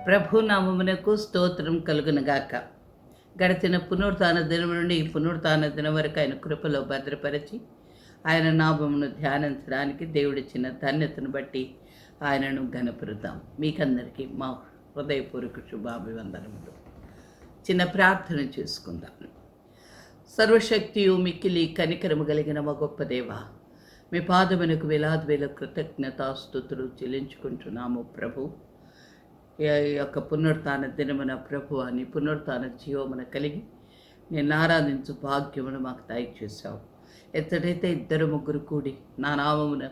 ప్రభు నామమునకు స్తోత్రం కలుగునగాక. గడిచిన పునరుత్థాన దినం నుండి ఈ పునరుత్థాన దినం వరకు ఆయన కృపలో భద్రపరిచి ఆయన నామమును ధ్యానించడానికి దేవుడిచ్చిన ధన్యతను బట్టి ఆయనను ఘనపరుద్దాం. మీకందరికీ మా హృదయపూర్వక శుభాభివందనములు. చిన్న ప్రార్థన చేసుకుందాం. సర్వశక్తియు మిక్కిలి కనికరము కలిగిన మా గొప్ప దేవ, మీ పాదమునకు వేలాది వేల కృతజ్ఞతాస్తుతులు చెల్లించుకుంటున్నాము ప్రభు. ఈ యొక్క పునరుత్థాన దినమున ప్రభు అని పునరుత్థాన జీవమున కలిగి నేను ఆరాధించు భాగ్యమును మాకు దయచేశావు. ఎత్తడైతే ఇద్దరు ముగ్గురు కూడి నా నామమున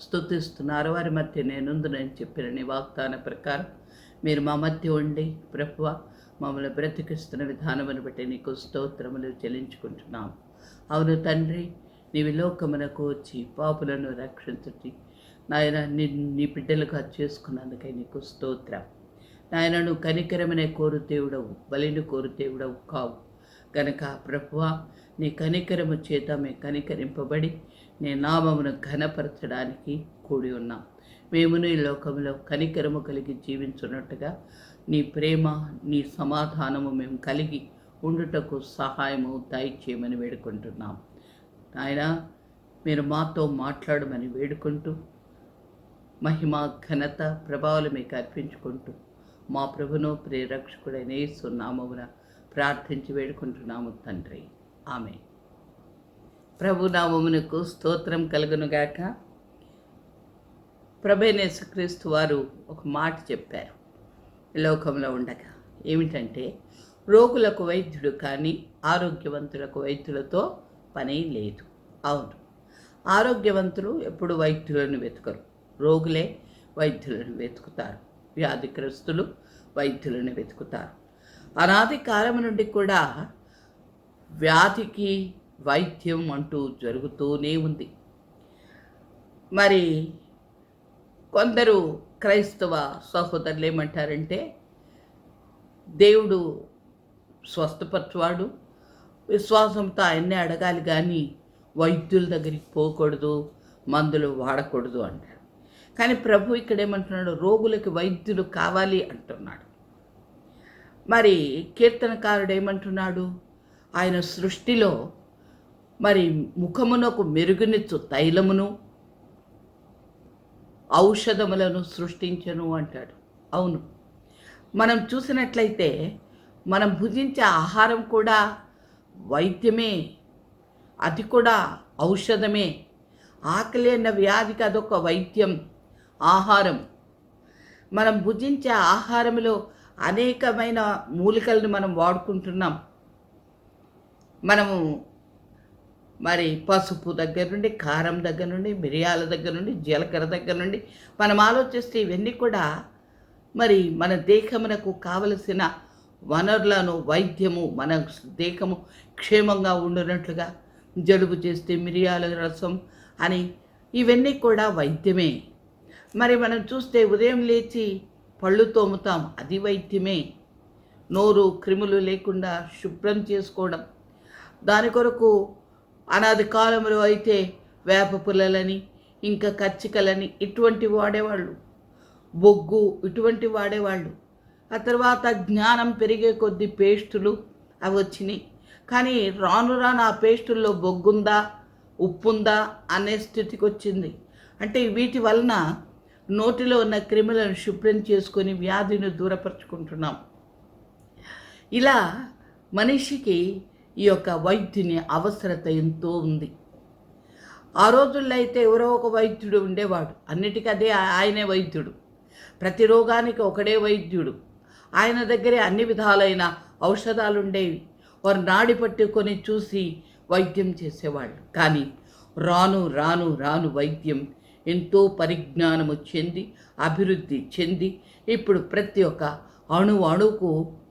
స్తుతిస్తున్నారు వారి మధ్య నేనుందునని చెప్పిన నీ వాగ్దాన ప్రకారం మీరు మా మధ్య ఉండి ప్రభువ మమ్మల్ని బ్రతికిస్తున్న విధానమును బట్టి నీకు స్తోత్రములు చెల్లించుకుంటున్నాము. అవును తండ్రి, నీవి లోకమునకు వచ్చి పాపులను రక్షించుటి నాయన నీ బిడ్డలుగా చేసుకున్నందుకై నీకు స్తోత్రం. నాయనను కనికరమనే కోరు దేవుడవు, బలిని కోరు దేవుడవు కావు గనక ప్రభువా నీ కనికరము చేత మేము కనికరింపబడి నీ నామమును ఘనపరచడానికి కూడి ఉన్నాం. మేమును ఈ లోకంలో కనికరము కలిగి జీవించున్నట్టుగా నీ ప్రేమ నీ సమాధానము మేము కలిగి ఉండుటకు సహాయము దయచేయమని వేడుకుంటున్నాం. ఆయన మీరు మాతో మాట్లాడమని వేడుకుంటూ మహిమ ఘనత ప్రభావాలు మీకు అర్పించుకుంటూ మా ప్రభును ప్రేరక్షకుడైన యేసు నామమున ప్రార్థించి వేడుకుంటున్నాము తండ్రి, ఆమె. ప్రభు నామమునకు స్తోత్రం కలుగునుగాక. ప్రభువైన యేసుక్రీస్తు వారు ఒక మాట చెప్పారు లోకంలో ఉండగా. ఏమిటంటే, రోగులకు వైద్యుడు కానీ ఆరోగ్యవంతులకు వైద్యులతో పని లేదు. అవును, ఆరోగ్యవంతులు ఎప్పుడు వైద్యులను వెతుకరు, రోగులే వైద్యులను వెతుకుతారు. వ్యాధిగ్రస్తులు వైద్యులను వెతుకుతారు. అనాది కాలం నుండి కూడా వ్యాధికి వైద్యం అంటూ జరుగుతూనే ఉంది. మరి కొందరు క్రైస్తవ సహోదరులు ఏమంటారంటే, దేవుడు స్వస్థపరచువాడు, విశ్వాసంతో ఆయన్నే అడగాలి కానీ వైద్యుల దగ్గరికి పోకూడదు, మందులు వాడకూడదు అంటారు. కానీ ప్రభు ఇక్కడ ఏమంటున్నాడు, రోగులకి వైద్యులు కావాలి అంటున్నాడు. మరి కీర్తనకారుడు ఏమంటున్నాడు, ఆయన సృష్టిలో మరి ముఖమునకు మెరుగునిచ్చు తైలమును ఔషధములను సృష్టించను అంటాడు. అవును, మనం చూసినట్లయితే మనం భుజించే ఆహారం కూడా వైద్యమే, అది కూడా ఔషధమే. ఆకలి అన్న వ్యాధికి అదొక వైద్యం, ఆహారం. మనం భుజించే ఆహారంలో అనేకమైన మూలికలను మనం వాడుకుంటున్నాం. మనము మరి పసుపు దగ్గర నుండి, కారం దగ్గర నుండి, మిరియాల దగ్గర నుండి, జీలకర్ర దగ్గర నుండి మనం ఆలోచిస్తే ఇవన్నీ కూడా మరి మన దేహమునకు కావలసిన వనరులను, వైద్యము, మన దేహము క్షేమంగా ఉండునట్లుగా. జలుబు చేస్తే మిరియాల రసం అని ఇవన్నీ కూడా వైద్యమే. మరి మనం చూస్తే ఉదయం లేచి పళ్ళు తోముతాం, అది వైద్యమే. నోరు క్రిములు లేకుండా శుభ్రం చేసుకోవడం, దాని కొరకు అనాది కాలంలో అయితే వేప పుల్లలని, ఇంకా కచ్చికలని ఇటువంటి వాడేవాళ్ళు, బొగ్గు ఇటువంటి వాడేవాళ్ళు. ఆ తర్వాత జ్ఞానం పెరిగే కొద్ది పేస్టులు అవి వచ్చినాయి. కానీ రాను రాను ఆ పేస్టుల్లో బొగ్గుందా ఉప్పుందా అనే స్థితికి వచ్చింది. అంటే వీటి వలన నోటిలో ఉన్న క్రిములను శుభ్రం చేసుకొని వ్యాధిని దూరపరుచుకుంటున్నాం. ఇలా మనిషికి ఈ యొక్క వైద్యుని అవసరత ఎంతో ఉంది. ఆ రోజుల్లో అయితే ఎవరో ఒక వైద్యుడు ఉండేవాడు, అన్నిటికీ అదే ఆయనే వైద్యుడు, ప్రతి రోగానికి ఒకడే వైద్యుడు. ఆయన దగ్గరే అన్ని విధాలైన ఔషధాలు ఉండేవి. వారు నాడి పట్టుకొని చూసి వైద్యం చేసేవాళ్ళు. కానీ రాను రాను రాను వైద్యం ఎంతో పరిజ్ఞానము చెంది అభివృద్ధి చెంది ఇప్పుడు ప్రతి ఒక్క అణువుకు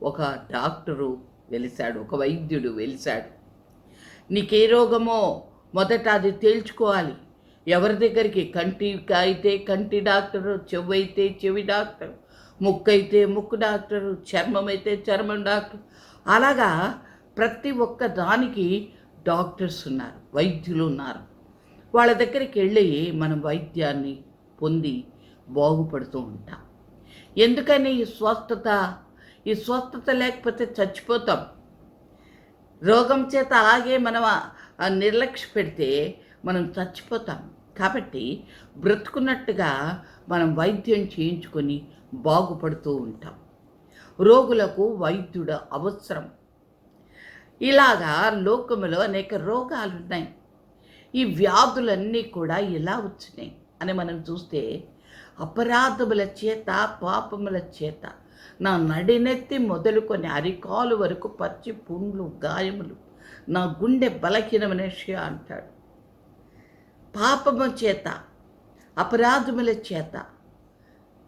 ఒక డాక్టరు వెలిశాడు, ఒక వైద్యుడు వెలిశాడు. నీకే రోగమో మొదట అది తేల్చుకోవాలి. ఎవరి దగ్గరికి, కంటికి అయితే కంటి డాక్టరు, చెవి అయితే చెవి డాక్టరు, ముక్కు అయితే ముక్కు డాక్టరు, చర్మం అయితే చర్మం డాక్టర్. అలాగా ప్రతి ఒక్క దానికి డాక్టర్స్ ఉన్నారు, వైద్యులు ఉన్నారు. వాళ్ళ దగ్గరికి వెళ్ళి మనం వైద్యాన్ని పొంది బాగుపడుతూ ఉంటాం. ఎందుకని ఈ స్వస్థత లేకపోతే చచ్చిపోతాం. రోగం చేత అలాగే మనం నిర్లక్ష్య పెడితే మనం చచ్చిపోతాం. కాబట్టి బ్రతుకున్నట్టుగా మనం వైద్యం చేయించుకొని బాగుపడుతూ ఉంటాం. రోగులకు వైద్యుడు అవసరం. ఇలాగా లోకములో అనేక రోగాలు ఉన్నాయి. ఈ వ్యాధులన్నీ కూడా ఎలా వచ్చినాయి అని మనం చూస్తే, అపరాధముల చేత, పాపముల చేత నా నడినెత్తి మొదలుకొని అరికాలు వరకు పచ్చి పుండ్లు, గాయములు, నా గుండె బలహీనమనేషి అంటాడు. పాపము చేత, అపరాధముల చేత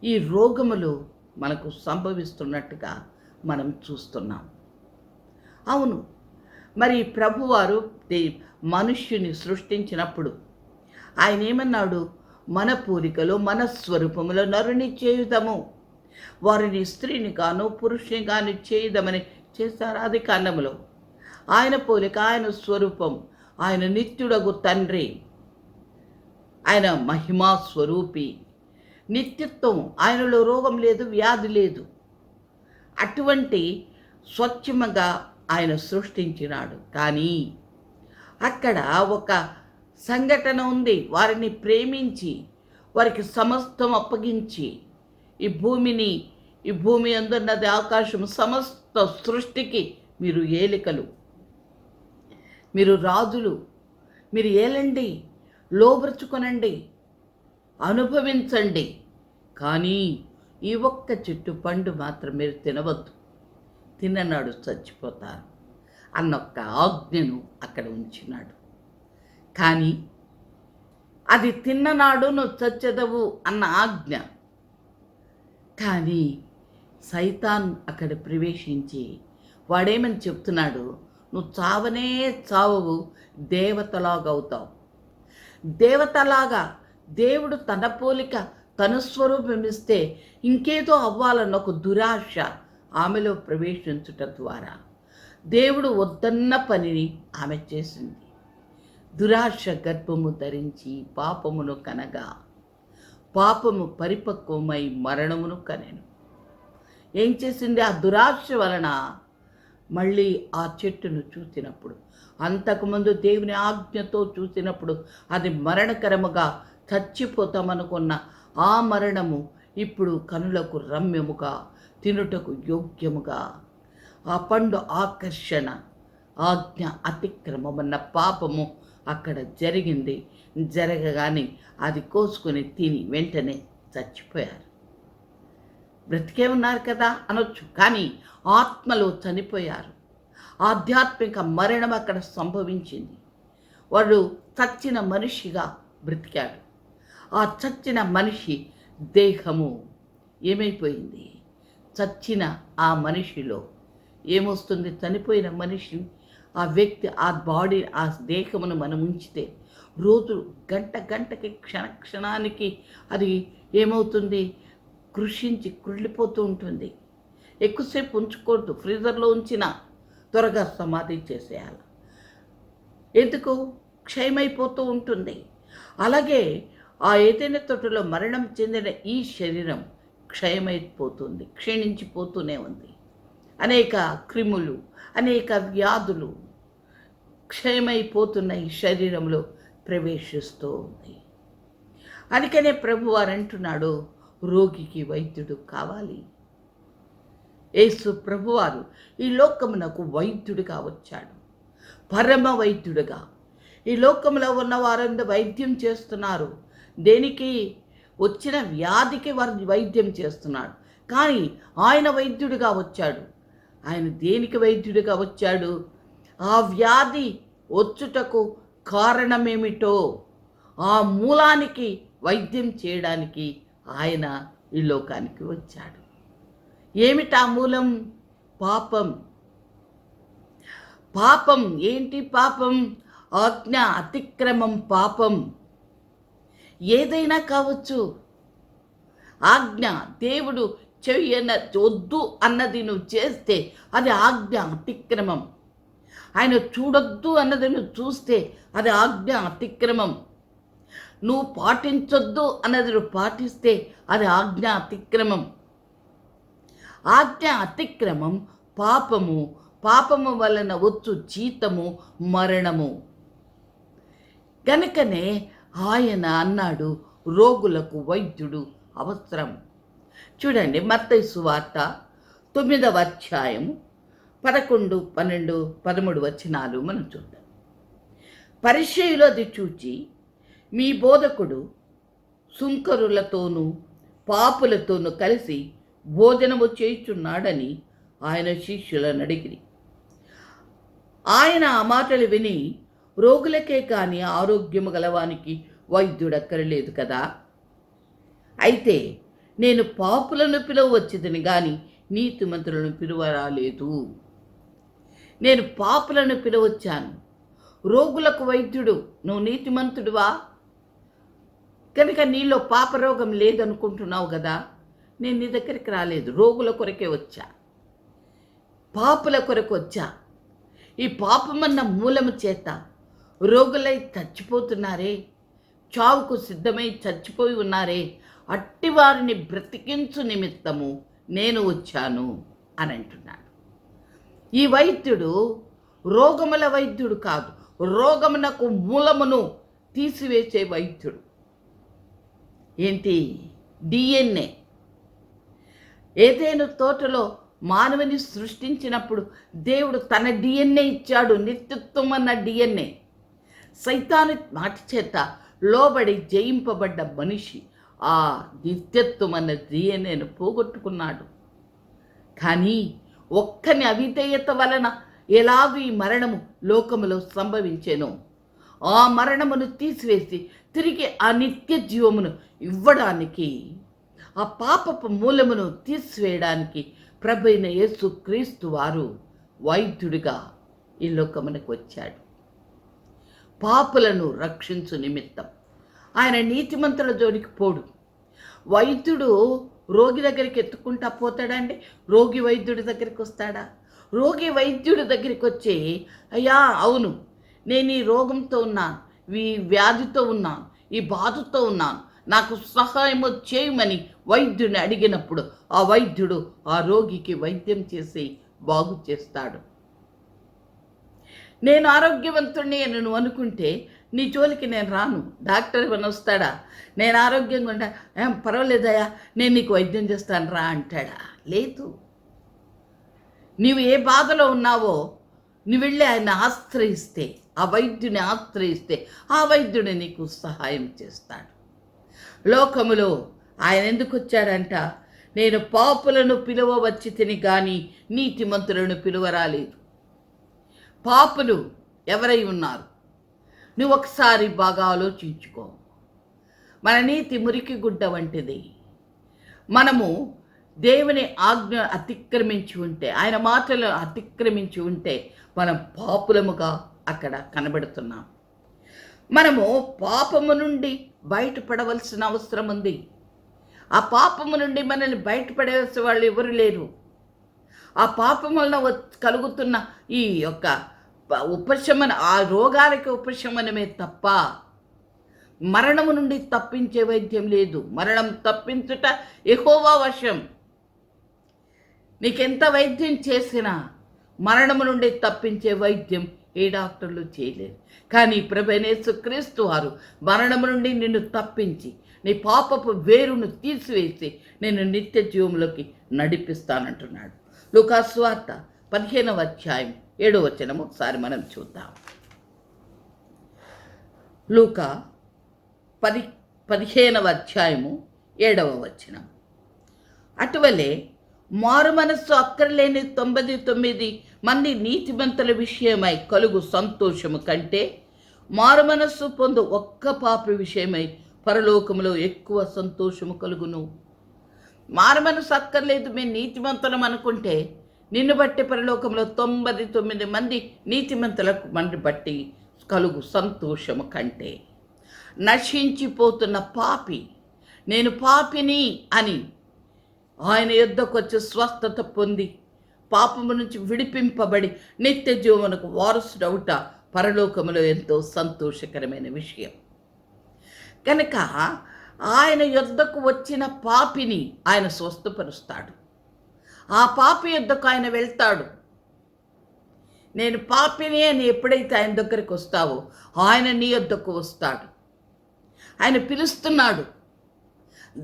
ఈ రోగములు మనకు సంభవిస్తున్నట్టుగా మనం చూస్తున్నాం. అవును, మరి ప్రభువారు మనుష్యుని సృష్టించినప్పుడు ఆయన ఏమన్నాడు? మన పూలికలో మన స్వరూపములో నరుని చేయుదము, వారిని స్త్రీని గాను పురుషుని గాను చేయుదమని చేశారు. ఆది కాండములో ఆయన పోలిక, ఆయన స్వరూపం, ఆయన నిత్యుడగు తండ్రి, ఆయన మహిమా స్వరూపి, నిత్యత్వం, ఆయనలో రోగం లేదు, వ్యాధి లేదు. అటువంటి స్వచ్ఛముగా ఆయన సృష్టించినాడు. కానీ అక్కడ ఒక సంఘటన ఉంది. వారిని ప్రేమించి, వారికి సమస్తం అప్పగించి, ఈ భూమి అందున్నది, ఆకాశం, సమస్త సృష్టికి మీరు ఏలికలు, మీరు రాజులు, మీరు ఏలండి, లోబరుచుకొనండి, అనుభవించండి. కానీ ఈ ఒక్క చెట్టు పండు మాత్రం మీరు తినవద్దు, తిన్ననాడు చచ్చిపోతారు అన్నొక్క ఆజ్ఞను అక్కడ ఉంచినాడు. కానీ అది తిన్ననాడు నువ్వు చచ్చెదవు అన్న ఆజ్ఞ. కానీ సైతాన్ అక్కడ ప్రవేశించి వాడేమని చెప్తున్నాడు? నువ్వు చావనే చావవు, దేవతలాగా అవుతావు. దేవతలాగా దేవుడు తన పోలిక, తన స్వరూపం ఇస్తే ఇంకేదో అవ్వాలన్న ఒక దురాశ ఆమెలో ప్రవేశించుట ద్వారా దేవుడు వద్దన్న పనిని ఆమె చేసింది. దురాశ గర్భము ధరించి పాపమును కనగా, పాపము పరిపక్వమై మరణమును కనెను. ఏం చేసింది? ఆ దురాశ వలన మళ్ళీ ఆ చెట్టును చూసినప్పుడు, అంతకుముందు దేవుని ఆజ్ఞతో చూసినప్పుడు అది మరణకరముగా చచ్చిపోతామనుకున్న ఆ మరణము ఇప్పుడు కనులకు రమ్యముగా, తినుటకు యోగ్యముగా, ఆ పండు ఆకర్షణ, ఆజ్ఞ అతిక్రమమన్న పాపము అక్కడ జరిగింది. జరగగానే అది కోసుకొని తిని వెంటనే చచ్చిపోయారు. బ్రతికే ఉన్నారు కదా అనొచ్చు, కానీ ఆత్మలో చనిపోయారు. ఆధ్యాత్మిక మరణం అక్కడ సంభవించింది. వాడు చచ్చిన మనిషిగా బ్రతికాడు. ఆ చచ్చిన మనిషి దేహము ఏమైపోయింది? చచ్చిన ఆ మనిషిలో ఏమొస్తుంది? చనిపోయిన మనిషి, ఆ వ్యక్తి, ఆ బాడీ, ఆ దేహమును మనం ఉంచితే రోజు గంటకి క్షణానికి అది ఏమవుతుంది? కృషించి కుళ్ళిపోతూ ఉంటుంది. ఎక్కువసేపు ఉంచకూడదు. ఫ్రీజర్లో ఉంచిన త్వరగా సమాధి చేసేయాలి. ఎందుకు? క్షయమైపోతూ ఉంటుంది. అలాగే ఆ ఏదైనా తోటలో మరణం చెందిన ఈ శరీరం క్షయమైపోతుంది, క్షీణించిపోతూనే ఉంది. అనేక క్రిములు, అనేక వ్యాధులు క్షయమైపోతున్న ఈ శరీరంలో ప్రవేశిస్తూ ఉంది. అందుకనే ప్రభువారు అంటున్నాడు, రోగికి వైద్యుడు కావాలి. యేసు ప్రభువారు ఈ లోకమునకు వైద్యుడిగా వచ్చాడు, పరమ వైద్యుడిగా. ఈ లోకంలో ఉన్న వారందరూ వైద్యం చేస్తున్నారు. దేనికి? వచ్చిన వ్యాధికి వారు వైద్యం చేస్తున్నాడు. కానీ ఆయన వైద్యుడిగా వచ్చాడు. ఆయన దేనికి వైద్యుడిగా వచ్చాడు? ఆ వ్యాధి వచ్చుటకు కారణమేమిటో ఆ మూలానికి వైద్యం చేయడానికి ఆయన ఈ లోకానికి వచ్చాడు. ఏమిటా మూలం? పాపం. పాపం ఏంటి? పాపం ఆజ్ఞ అతిక్రమం. పాపం ఏదైనా కావచ్చు. ఆజ్ఞ, దేవుడు వద్దు అన్నది నువ్వు చేస్తే అది ఆజ్ఞ అతిక్రమం. ఆయన చూడొద్దు అన్నది నువ్వు చూస్తే అది ఆజ్ఞ అతిక్రమం. నువ్వు పాటించొద్దు అన్నది నువ్వు పాటిస్తే అది ఆజ్ఞ అతిక్రమం. ఆజ్ఞ అతిక్రమం పాపము, పాపము వలన వచ్చు జీతము మరణము. కనుకనే ఆయన అన్నాడు, రోగులకు వైద్యుడు అవసరం. చూడండి, మత్తయి సువార్త 9వ అధ్యాయము 11, 12, 13 వచనాలు మనం చూద్దాం. పరిసయ్యులు అది చూచి, మీ బోధకుడు సుంకరులతోనూ పాపులతోనూ కలిసి భోజనము చేయుచున్నాడని ఆయన శిష్యులను అడిగిరి. ఆయన ఆ మాటలు విని, రోగులకే కానీ ఆరోగ్యము గలవానికి వైద్యుడక్కరలేదు కదా, అయితే నేను పాపులను పిలువవచ్చిదని గాని నీతిమంతులను పిలువరాలేదు. నేను పాపులను పిలువచ్చాను, రోగులకు వైద్యుడు. నువ్వు నీతిమంతుడువా? కనుక నీలో పాపరోగం లేదనుకుంటున్నావు కదా. నేను నీ దగ్గరికి రాలేదు, రోగుల కొరకే వచ్చా, పాపుల కొరకు వచ్చా. ఈ పాపమన్న మూలము చేత రోగులై చచ్చిపోతున్నారే, చావుకు సిద్ధమై చచ్చిపోయి ఉన్నారే, అట్టివారిని బ్రతికించు నిమిత్తము నేను వచ్చాను అని అంటున్నాడు. ఈ వైద్యుడు రోగముల వైద్యుడు కాదు, రోగమునకు మూలమును తీసివేసే వైద్యుడు. ఏంటి? డిఎన్ఏ. ఏదైనా తోటలో మానవుని సృష్టించినప్పుడు దేవుడు తన డిఎన్ఏ ఇచ్చాడు, నిత్యత్వం అన్న డిఎన్ఏ. సైతాను మాట చేత లోబడి జయింపబడ్డ మనిషి ఆ నిత్యత్వం అన్న డిఎన్ఏను పోగొట్టుకున్నాడు. కానీ ఒక్కని అవిధేయత వలన ఎలాగూ ఈ మరణము లోకములో సంభవించెను, ఆ మరణమును తీసివేసి తిరిగి ఆ నిత్య జీవమును ఇవ్వడానికి, ఆ పాపపు మూలమును తీసివేయడానికి ప్రభువైన యేసు క్రీస్తు వారు వైద్యుడిగా ఈ లోకమునకు వచ్చాడు. పాపులను రక్షించు నిమిత్తం. ఆయన నీతిమంతుల జోలికి పోడు. వైద్యుడు రోగి దగ్గరికి ఎత్తుకుంటా పోతాడండి? రోగి వైద్యుడి దగ్గరికి వస్తాడా? రోగి వైద్యుడి దగ్గరికి వచ్చి, అయ్యా అవును, నేను ఈ రోగంతో ఉన్నాను, ఈ వ్యాధితో ఉన్నాను, ఈ బాధతో ఉన్నాను, నాకు సహాయము చేయమని వైద్యుని అడిగినప్పుడు ఆ వైద్యుడు ఆ రోగికి వైద్యం చేసి బాగు చేస్తాడు. నేను ఆరోగ్యవంతుడిని అని నువ్వు అనుకుంటే నీ జోలికి నేను రాను. డాక్టర్ ఇవన్నీ వస్తాడా? నేను ఆరోగ్యంగా ఉంటా, పర్వాలేదయా నేను నీకు వైద్యం చేస్తాను రా అంటాడా? లేదు. నీవు ఏ బాధలో ఉన్నావో నువ్వు వెళ్ళి ఆయన ఆశ్రయిస్తే, ఆ వైద్యుని ఆశ్రయిస్తే ఆ వైద్యుడు నీకు సహాయం చేస్తాడు. లోకములో ఆయన ఎందుకు వచ్చాడంట? నేను పాపులను పిలువవచ్చి తిని కానీ నీతిమంతులను పిలువరాలేదు. పాపులు ఎవరై ఉన్నారు? నువ్వు ఒకసారి బాగా ఆలోచించుకో. మన నీతి మురికి గుడ్డ వంటిది. మనము దేవుని ఆజ్ఞ అతిక్రమించి ఉంటే, ఆయన మాటలను అతిక్రమించి ఉంటే మనం పాపులముగా అక్కడ కనబడుతున్నాం. మనము పాపము నుండి బయటపడవలసిన అవసరం ఉంది. ఆ పాపము నుండి మనల్ని బయటపడేసే వాళ్ళు ఎవరు లేరు. ఆ పాపం వలన కలుగుతున్న ఈ యొక్క ఉపశమన, ఆ రోగాలకి ఉపశమనమే తప్ప మరణము నుండి తప్పించే వైద్యం లేదు. మరణం తప్పించుట యెహోవా వశం. నీకెంత వైద్యం చేసినా మరణము నుండి తప్పించే వైద్యం ఏ డాక్టర్లు చేయలేరు. కానీ ప్రభువైన యేసుక్రీస్తు వారు మరణము నుండి నిన్ను తప్పించి నీ పాపపు వేరును తీసివేసి నేను నిత్య జీవంలోకి నడిపిస్తానంటున్నాడు. లూకా సువార్త 15వ అధ్యాయం 7వ వచనం ఒకసారి మనం చూద్దాం. లూకా 15వ అధ్యాయము 7వ వచనం. అటువలే మారు మనస్సు అక్కర్లేని 99 మంది నీతిమంతుల విషయమై కలుగు సంతోషము కంటే మారు మనస్సు పొందు ఒక్క పాపి విషయమై పరలోకములో ఎక్కువ సంతోషము కలుగును. మారు మనస్సు అక్కర్లేదు, మేము నీతిమంతులం అనుకుంటే నిన్ను బట్టి పరలోకంలో 99 మంది నీతిమంతులకు మంది బట్టి కలుగు సంతోషము కంటే నశించిపోతున్న పాపి, నేను పాపిని అని ఆయన యొద్దకు వచ్చి స్వస్థత పొంది పాపము నుంచి విడిపింపబడి నిత్య జీవమునకు వారసుడవుట పరలోకములో ఎంతో సంతోషకరమైన విషయం. కనుక ఆయన యొద్దకు వచ్చిన పాపిని ఆయన స్వస్థపరుస్తాడు. ఆ పాపి యొద్దకు ఆయన వెళ్తాడు. నేను పాపిని అని ఎప్పుడైతే ఆయన దగ్గరికి వస్తావో ఆయన నీ యొద్దకు వస్తాడు. ఆయన పిలుస్తున్నాడు.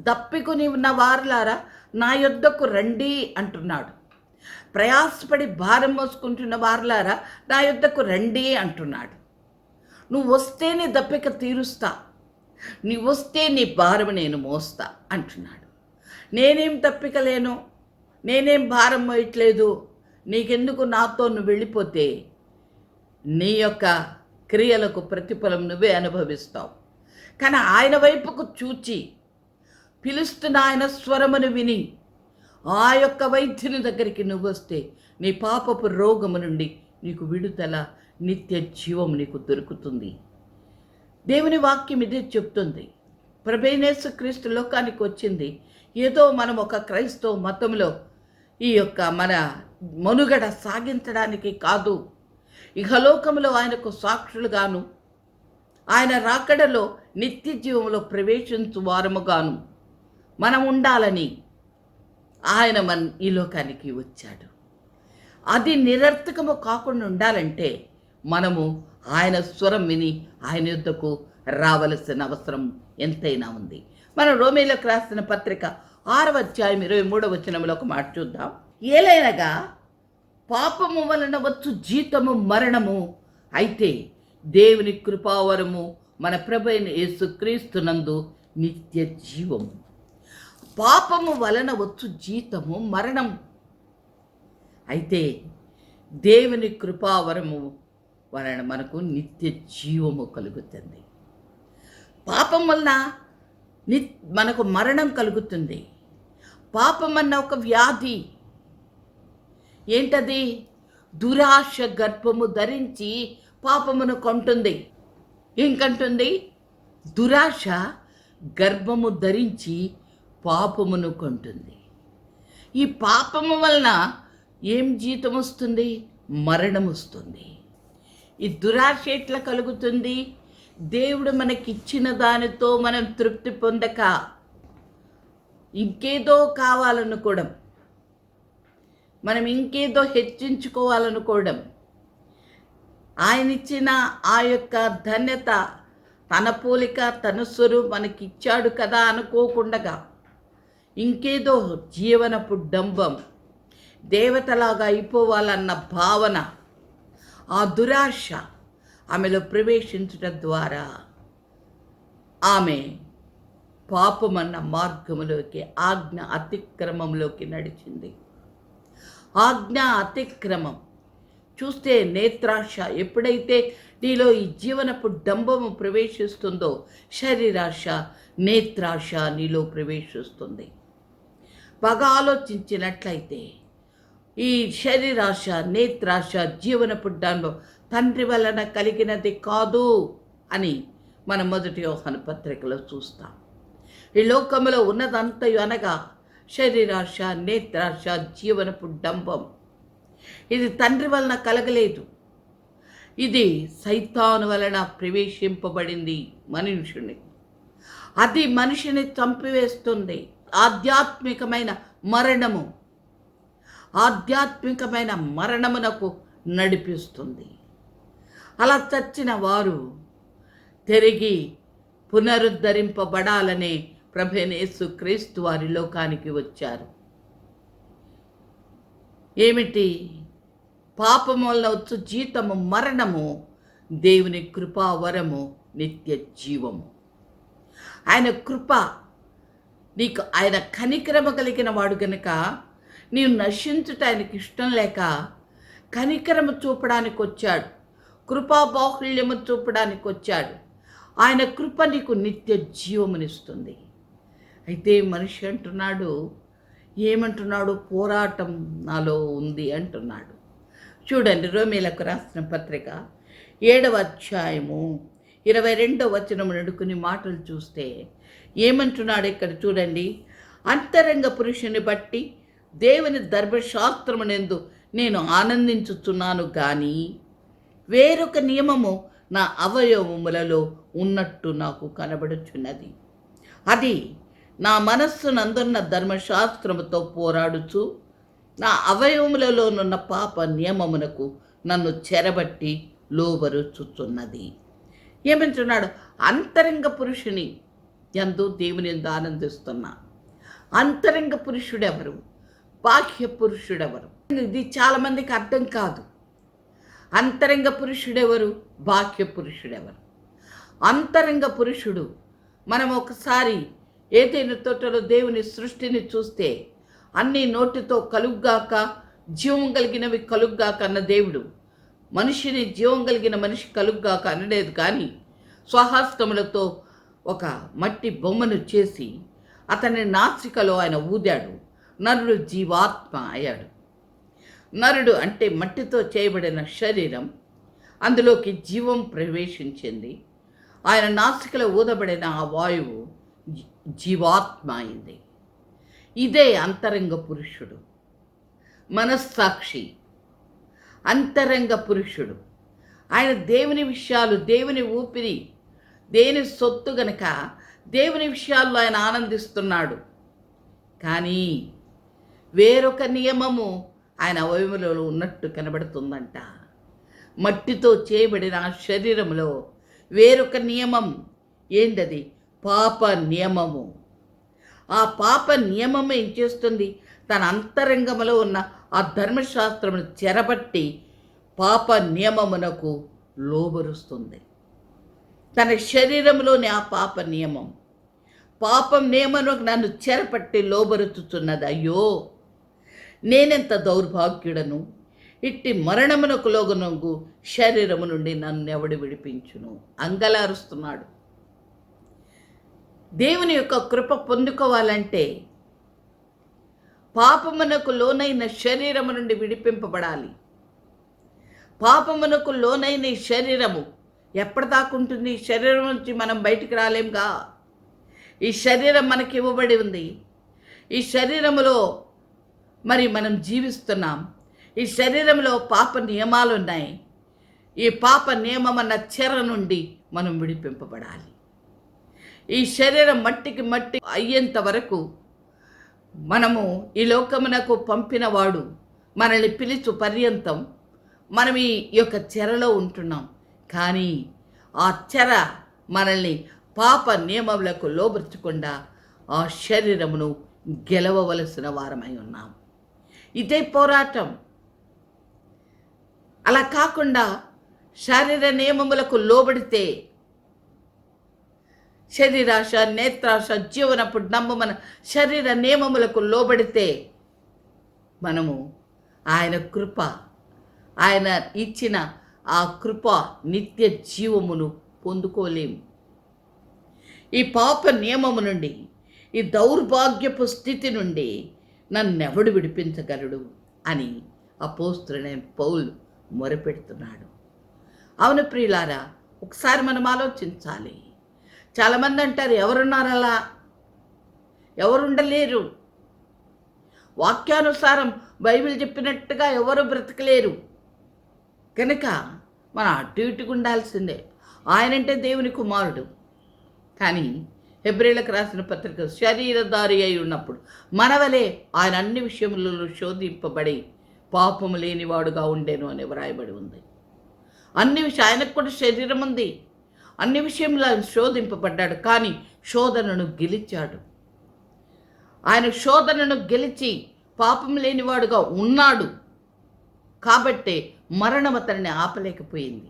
దప్పికొని ఉన్న వారులారా నా యొద్దకు రండి అంటున్నాడు. ప్రయాసపడి భారం మోసుకుంటున్న వారులారా నా యొద్దకు రండి అంటున్నాడు. నువ్వు వస్తే నీ దప్పిక తీరుస్తా, నువ్వు వస్తే నీ భారం నేను మోస్తా అంటున్నాడు. నేనేం దప్పిక లేను, నేనేం భారం మోయట్లేదు, నీకెందుకు, నాతో నువ్వు వెళ్ళిపోతే నీ యొక్క క్రియలకు ప్రతిఫలం నువ్వే అనుభవిస్తావు. కానీ ఆయన వైపుకు చూచి పిలుస్తున్న ఆయన స్వరమును విని ఆ యొక్క వైద్యుని దగ్గరికి నువ్వు వస్తే నీ పాపపు రోగము నుండి నీకు విడుదల, నిత్య జీవము నీకు దొరుకుతుంది. దేవుని వాక్యం ఇదే చెప్తుంది. ప్రభువైన యేసుక్రీస్తు లోకానికి వచ్చింది ఏదో మనం ఒక క్రైస్తవ మతంలో ఈ యొక్క మన మనుగడ సాగించడానికి కాదు. ఇహలోకములో ఆయనకు సాక్షులుగాను, ఆయన రాకడలో నిత్య జీవంలో ప్రవేశించు వారముగాను మనం ఉండాలని ఆయన ఈ లోకానికి వచ్చాడు. అది నిరర్థకము కాకుండా ఉండాలంటే మనము ఆయన స్వరం విని ఆయన యుద్ధకు రావలసిన అవసరం ఎంతైనా ఉంది. మనం రోమీలకు రాసిన పత్రిక 6వ అధ్యాయం 23వ వచనంలో ఒక మాట చూద్దాం. ఏలైనగా పాపము వలన వచ్చు జీతము మరణము, అయితే దేవుని కృపావరము మన ప్రభువైన యేసుక్రీస్తునందు నిత్య జీవము. పాపము వలన వచ్చు జీతము మరణం, అయితే దేవుని కృపావరము వలన మనకు నిత్య జీవము కలుగుతుంది. పాపం వలన మనకు మరణం కలుగుతుంది. పాపం అన్న ఒక వ్యాధి. ఏంటది? దురాశ గర్భము ధరించి పాపమును కొంటుంది. ఏం కంటుంది? దురాశ గర్భము ధరించి పాపమును కొంటుంది. ఈ పాపము వలన ఏం జీతం వస్తుంది? మరణం వస్తుంది. ఈ దురాశ ఎట్లా కలుగుతుంది? దేవుడు మనకిచ్చిన దానితో మనం తృప్తి పొందక ఇంకేదో కావాలనుకోవడం, మనం ఇంకేదో హెచ్చించుకోవాలనుకోవడం, ఆయన ఇచ్చిన ఆ యొక్క ధన్యత తన పోలిక తన స్వరూపం మనకిచ్చాడు కదా అనుకోకుండా ఇంకేదో జీవనపు డంబం, దేవతలాగా అయిపోవాలన్న భావన, ఆ దురాశ ఆమెలో ప్రవేశించడం ద్వారా ఆమె పాపమన్న మార్గములోకి, ఆజ్ఞ అతిక్రమంలోకి నడిచింది. ఆజ్ఞ అతిక్రమం చూస్తే నేత్రాశ ఎప్పుడైతే నీలో ఈ జీవనపు డంబము ప్రవేశిస్తుందో, శరీరాశ, నేత్రాశ నీలో ప్రవేశిస్తుంది. బాగా ఆలోచించినట్లయితే ఈ శరీరాశ, నేత్రాశ, జీవనపు డంబం తండ్రి వలన కలిగినది కాదు అని మనం 1 యోహాను పత్రికలో చూస్తాం. ఈ లోకంలో ఉన్నదంతయు అనగా శరీరాశ, నేత్రాశ, జీవనపు డంబం, ఇది తండ్రి వలన కలగలేదు. ఇది సైతాను వలన ప్రవేశింపబడింది మనుషుని. అది మనిషిని చంపివేస్తుంది. ఆధ్యాత్మికమైన మరణము, ఆధ్యాత్మికమైన మరణమునకు నడిపిస్తుంది. అలా చచ్చిన వారు తిరిగి పునరుద్ధరింపబడాలనే ప్రభువైన యేసుక్రీస్తు వారి లోకానికి వచ్చారు. ఏమిటి? పాపము వల్ల వచ్చు జీతము మరణము, దేవుని కృపావరము నిత్య జీవము. ఆయన కృప నీకు, ఆయన కనికరమ కలిగిన వాడు గనుక నీవు నశించుట ఆయనకి ఇష్టం లేక కనికరము చూపడానికి వచ్చాడు, కృపా బాహుళ్యము చూపడానికి వచ్చాడు. ఆయన కృప నీకు నిత్య జీవమునిస్తుంది. అయితే మనిషి అంటున్నాడు, ఏమంటున్నాడు? పోరాటం నాలో ఉంది అంటున్నాడు. చూడండి, రోమీలకు రాసిన పత్రిక 7వ అధ్యాయము 22వ వచనం నడుకుని మాటలు చూస్తే ఏమంటున్నాడు ఇక్కడ చూడండి. అంతరంగ పురుషుని బట్టి దేవుని ధర్మశాస్త్రమునందు నేను ఆనందించుచున్నాను కానీ వేరొక నియమము నా అవయవములలో ఉన్నట్టు నాకు కనబడుచున్నది. అది నా మనస్సునందున్న ధర్మశాస్త్రముతో పోరాడుచు నా అవయవములలోనున్న పాప నియమమునకు నన్ను చెరబట్టి లోబరుచుచున్నది. ఏమంటున్నాడు? అంతరంగ పురుషుని యందు దేవుని యందు ఆనందిస్తున్నా. అంతరంగ పురుషుడెవరు? బాహ్య పురుషుడెవరు? ఇది చాలామందికి అర్థం కాదు. అంతరంగ పురుషుడెవరు? బాహ్య పురుషుడెవరు? అంతరంగ పురుషుడు, మనం ఒకసారి ఏదైనా తోటలో దేవుని సృష్టిని చూస్తే అన్ని నోటితో కలుగ్గాక, జీవం కలిగినవి కలుగ్గాక అన్న దేవుడు మనిషిని జీవం కలిగిన మనిషి కలుగ్గాక అనలేదు, కానీ స్వహస్తములతో ఒక మట్టి బొమ్మను చేసి అతని నాసికలో ఆయన ఊదాడు. నరుడు జీవాత్మ అయ్యాడు. నరుడు అంటే మట్టితో చేయబడిన శరీరం, అందులోకి జీవం ప్రవేశించింది. ఆయన నాసికలో ఊదబడిన ఆ వాయువు జీవాత్మ అయింది. ఇదే అంతరంగ పురుషుడు, మనస్సాక్షి. అంతరంగ పురుషుడు ఆయన దేవుని విషయాలు, దేవుని ఊపిరి, దేని సొత్తు గనక దేవుని విషయాల్లో ఆయన ఆనందిస్తున్నాడు. కానీ వేరొక నియమము ఆయన అవయములలో ఉన్నట్టు కనబడుతుందంట. మట్టితో చేయబడిన శరీరంలో వేరొక నియమం. ఏంటది? పాప నియమము. ఆ పాప నియమం ఏం చేస్తుంది? తన అంతరంగంలో ఉన్న ఆ ధర్మశాస్త్రమును చెరబట్టి పాప నియమమునకు లోబరుస్తుంది. తన శరీరంలోని ఆ పాప నియమం, పాపం నియమమునకు నన్ను చెరపట్టి లోబరుచుచున్నది. అయ్యో, నేనెంత దౌర్భాగ్యుడను! ఇట్టి మరణమునకు లోగునొంగు శరీరము నుండి నన్ను ఎవడు విడిపించును? అంగలారుస్తున్నాడు. దేవుని యొక్క కృప పొందుకోవాలంటే పాపమునకు లోనైన శరీరము నుండి విడిపింపబడాలి. పాపమునకు లోనైన ఈ శరీరము ఎప్పటిదాకుంటుంది? ఈ శరీరం నుంచి మనం బయటికి రాలేంగా. ఈ శరీరం మనకి ఇవ్వబడి ఉంది. ఈ శరీరములో మరి మనం జీవిస్తున్నాం. ఈ శరీరంలో పాప నియమాలు ఉన్నాయి. ఈ పాప నియమం అన్న చెర నుండి మనం విడిపింపబడాలి. ఈ శరీరం మట్టికి మట్టి అయ్యేంత వరకు మనము ఈ లోకమునకు పంపినవాడు మనల్ని పిలుచు పర్యంతం మనం ఈ యొక్క చెరలో ఉంటున్నాం. కానీ ఆ చెర మనల్ని పాప నియమములకు లోబర్చకుండా ఆ శరీరమును గెలవవలసిన వారమై ఉన్నాం. ఇదే పోరాటం. అలా కాకుండా శారీర నియమములకు లోబడితే, శరీరాశ, నేత్రాశ, జీవనపు నమ్మమన శరీర నియమములకు లోబడితే మనము ఆయన కృప, ఆయన ఇచ్చిన ఆ కృప నిత్య జీవమును పొందుకోలేము. ఈ పాప నియమము నుండి, ఈ దౌర్భాగ్యపు స్థితి నుండి నన్నెవడు విడిపించగలడు అని అపోస్తలుడైన పౌలు మొరపెడుతున్నాడు. అవును ప్రియులారా, ఒకసారి మనం ఆలోచించాలి. చాలామంది అంటారు, ఎవరున్నారు అలా? ఎవరుండలేరు. వాక్యానుసారం బైబిల్ చెప్పినట్టుగా ఎవరు బ్రతకలేరు. కనుక మనం అటు ఇటుగా ఉండాల్సిందే. ఆయనంటే దేవుని కుమారుడు. కానీ హెబ్రీలకు రాసిన పత్రిక శరీరధారి అయి ఉన్నప్పుడు మనవలే ఆయన అన్ని విషయములలో శోధింపబడి పాపము లేనివాడుగా ఉండేను అని వ్రాయబడి ఉంది. అన్ని ఆయనకు కూడా శరీరం ఉంది. అన్ని విషయంలో ఆయన శోధింపబడ్డాడు. కానీ శోధనను గెలిచాడు. ఆయన శోధనను గెలిచి పాపం లేనివాడుగా ఉన్నాడు. కాబట్టే మరణం అతన్ని ఆపలేకపోయింది.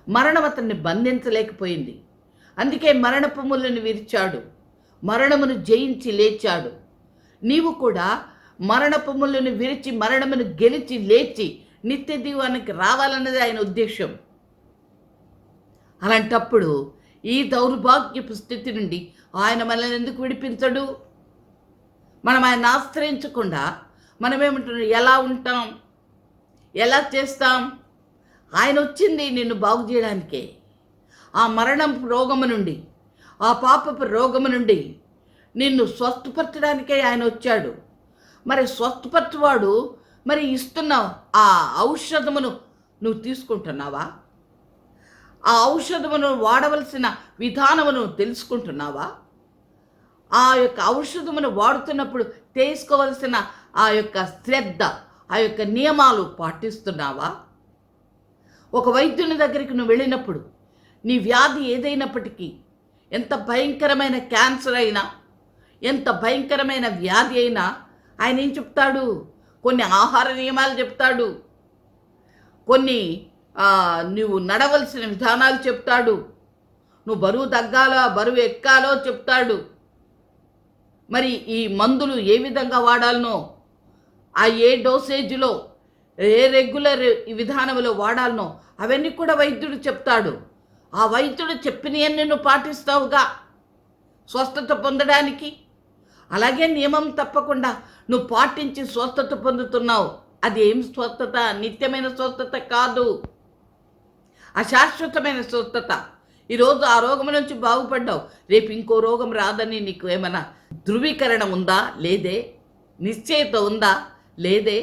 మరణం అతన్ని బంధించలేకపోయింది. అందుకే మరణపు ముళ్ళను విరిచాడు. మరణమును జయించి లేచాడు. నీవు కూడా మరణపు ముళ్ళను విరిచి మరణమును గెలిచి లేచి నిత్య జీవానికి రావాలన్నది ఆయన ఉద్దేశం. అలాంటప్పుడు ఈ దౌర్భాగ్యపు స్థితి నుండి ఆయన మనల్ని ఎందుకు విడిపించడు? మనం ఆయన ఆశ్రయించకుండా మనమేమంటున్నాం? ఎలా ఉంటాం? ఎలా చేస్తాం? ఆయన వచ్చింది నిన్ను బాగు చేయడానికే. ఆ మరణం రోగము నుండి, ఆ పాపపు రోగము నుండి నిన్ను స్వస్థపరచడానికే ఆయన వచ్చాడు. మరి స్వస్థపరచువాడు మరి ఇస్తున్న ఆ ఔషధమును నువ్వు తీసుకుంటున్నావా? ఆ ఔషధమును వాడవలసిన విధానమును తెలుసుకుంటున్నావా? ఆ యొక్క ఔషధమును వాడుతున్నప్పుడు తీసుకోవలసిన ఆ యొక్క శ్రద్ధ, ఆ యొక్క నియమాలు పాటిస్తున్నావా? ఒక వైద్యుని దగ్గరికి నువ్వు వెళ్ళినప్పుడు నీ వ్యాధి ఏదైనప్పటికీ, ఎంత భయంకరమైన క్యాన్సర్ అయినా, ఎంత భయంకరమైన వ్యాధి అయినా ఆయన ఏం చెప్తాడు? కొన్ని ఆహార నియమాలు చెప్తాడు, కొన్ని నువ్వు నడవలసిన విధానాలు చెప్తాడు, నువ్వు బరువు తగ్గాలో బరువు ఎక్కాలో చెప్తాడు. మరి ఈ మందులు ఏ విధంగా వాడాలనో, ఆ ఏ డోసేజ్లో, ఏ రెగ్యులర్ విధానంలో వాడాలనో అవన్నీ కూడా వైద్యుడు చెప్తాడు. ఆ వైద్యుడు చెప్పినవన్నీ నువ్వు పాటిస్తావుగా స్వస్థత పొందడానికి. అలాగే నియమం తప్పకుండా నువ్వు పాటించి స్వస్థత పొందుతున్నావు. అది ఏం స్వస్థత? నిత్యమైన స్వస్థత కాదు, అశాశ్వతమైన స్వస్థత. ఈరోజు ఆ రోగం నుంచి బాగుపడ్డావు, రేపు ఇంకో రోగం రాదని నీకు ఏమైనా ధృవీకరణ ఉందా? లేదే. నిశ్చయిత ఉందా? లేదే.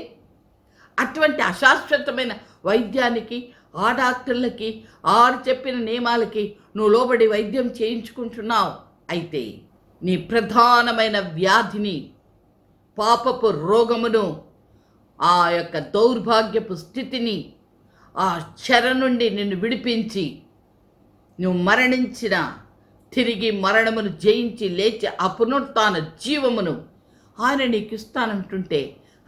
అటువంటి అశాశ్వతమైన వైద్యానికి, ఆ డాక్టర్లకి, ఆరు చెప్పిన నియమాలకి నువ్వు లోబడి వైద్యం చేయించుకుంటున్నావు. అయితే నీ ప్రధానమైన వ్యాధిని, పాపపు రోగమును, ఆ యొక్క దౌర్భాగ్యపు స్థితిని, ఆ చెర నుండి నిన్ను విడిపించి నువ్వు మరణించిన తిరిగి మరణమును జయించి లేచి ఆ పునరుత్థాన జీవమును ఆయన నీకు ఇస్తానంటుంటే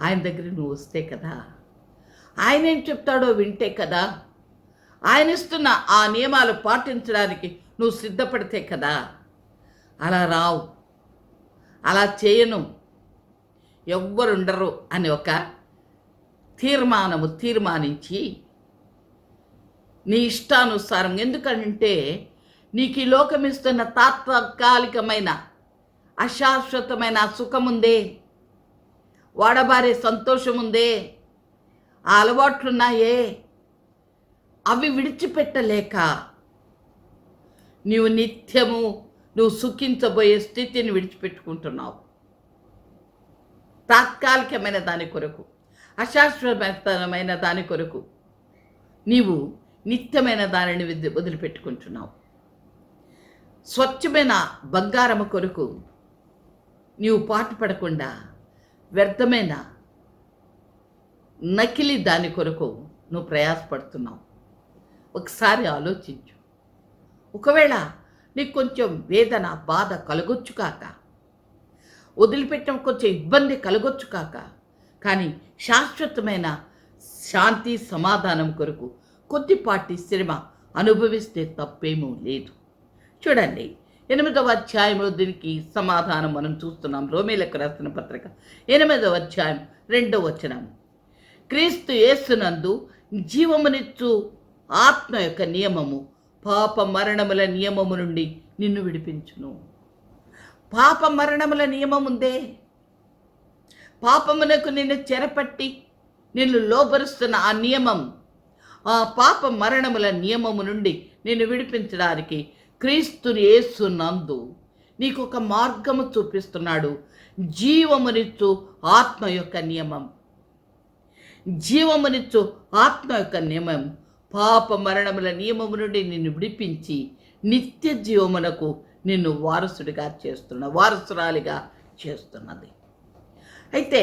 ఆయన దగ్గర నువ్వు వస్తే కదా, ఆయన ఏం చెప్తాడో వింటే కదా, ఆయన ఇస్తున్న ఆ నియమాలు పాటించడానికి నువ్వు సిద్ధపడితే కదా. అలా రావు, అలా చేయను, ఎవ్వరుండరు అని ఒక తీర్మానించి నీ ఇష్టానుసారం, ఎందుకంటే నీకు ఈ లోకం ఇస్తున్న తాత్కాలికమైన అశాశ్వతమైన సుఖముందే, వాడబారే సంతోషం ఉందే, ఆ అలవాట్లున్నాయే, అవి విడిచిపెట్టలేక నీవు నిత్యము నువ్వు సుఖించబోయే స్థితిని విడిచిపెట్టుకుంటున్నావు. తాత్కాలికమైన దాని కొరకు, అశాశ్వతమైన దాని కొరకు నీవు నిత్యమైన దానిని వదిలిపెట్టుకుంటున్నావు. స్వచ్ఛమైన బంగారము కొరకు నీవు పాటుపడకుండా వ్యర్థమైన నకిలీ దాని కొరకు నువ్వు ప్రయాసపడుతున్నావు. ఒకసారి ఆలోచించు. ఒకవేళ నీకు కొంచెం వేదన, బాధ కలగొచ్చు కాక, వదిలిపెట్టడం కొంచెం ఇబ్బంది కలగొచ్చు కాక, కానీ శాశ్వతమైన శాంతి సమాధానం కొరకు కొద్దిపాటి శ్రమ అనుభవిస్తే తప్పేమూ లేదు. చూడండి, 8వ అధ్యాయంలో దీనికి సమాధానం మనం చూస్తున్నాం. రోమీలకు రాసిన పత్రిక 8వ అధ్యాయం 2వ వచనం. క్రీస్తు యేసునందు జీవమునిచ్చు ఆత్మ యొక్క నియమము పాప మరణముల నియమము నుండి నిన్ను విడిపించును. పాప మరణముల నియమం ఉందే, పాపమునకు నిన్ను చెరపట్టి నిన్ను లోబరుస్తున్న ఆ నియమం, ఆ పాప మరణముల నియమము నుండి నిన్ను విడిపించడానికి క్రీస్తుని యేసునందు నీకు ఒక మార్గము చూపిస్తున్నాడు. జీవమునిచ్చు ఆత్మ యొక్క నియమం. జీవమునిచ్చు ఆత్మ యొక్క నియమం పాప మరణముల నియమము నుండి నిన్ను విడిపించి నిత్య జీవమునకు నిన్ను వారసురాలిగా చేస్తున్నది. అయితే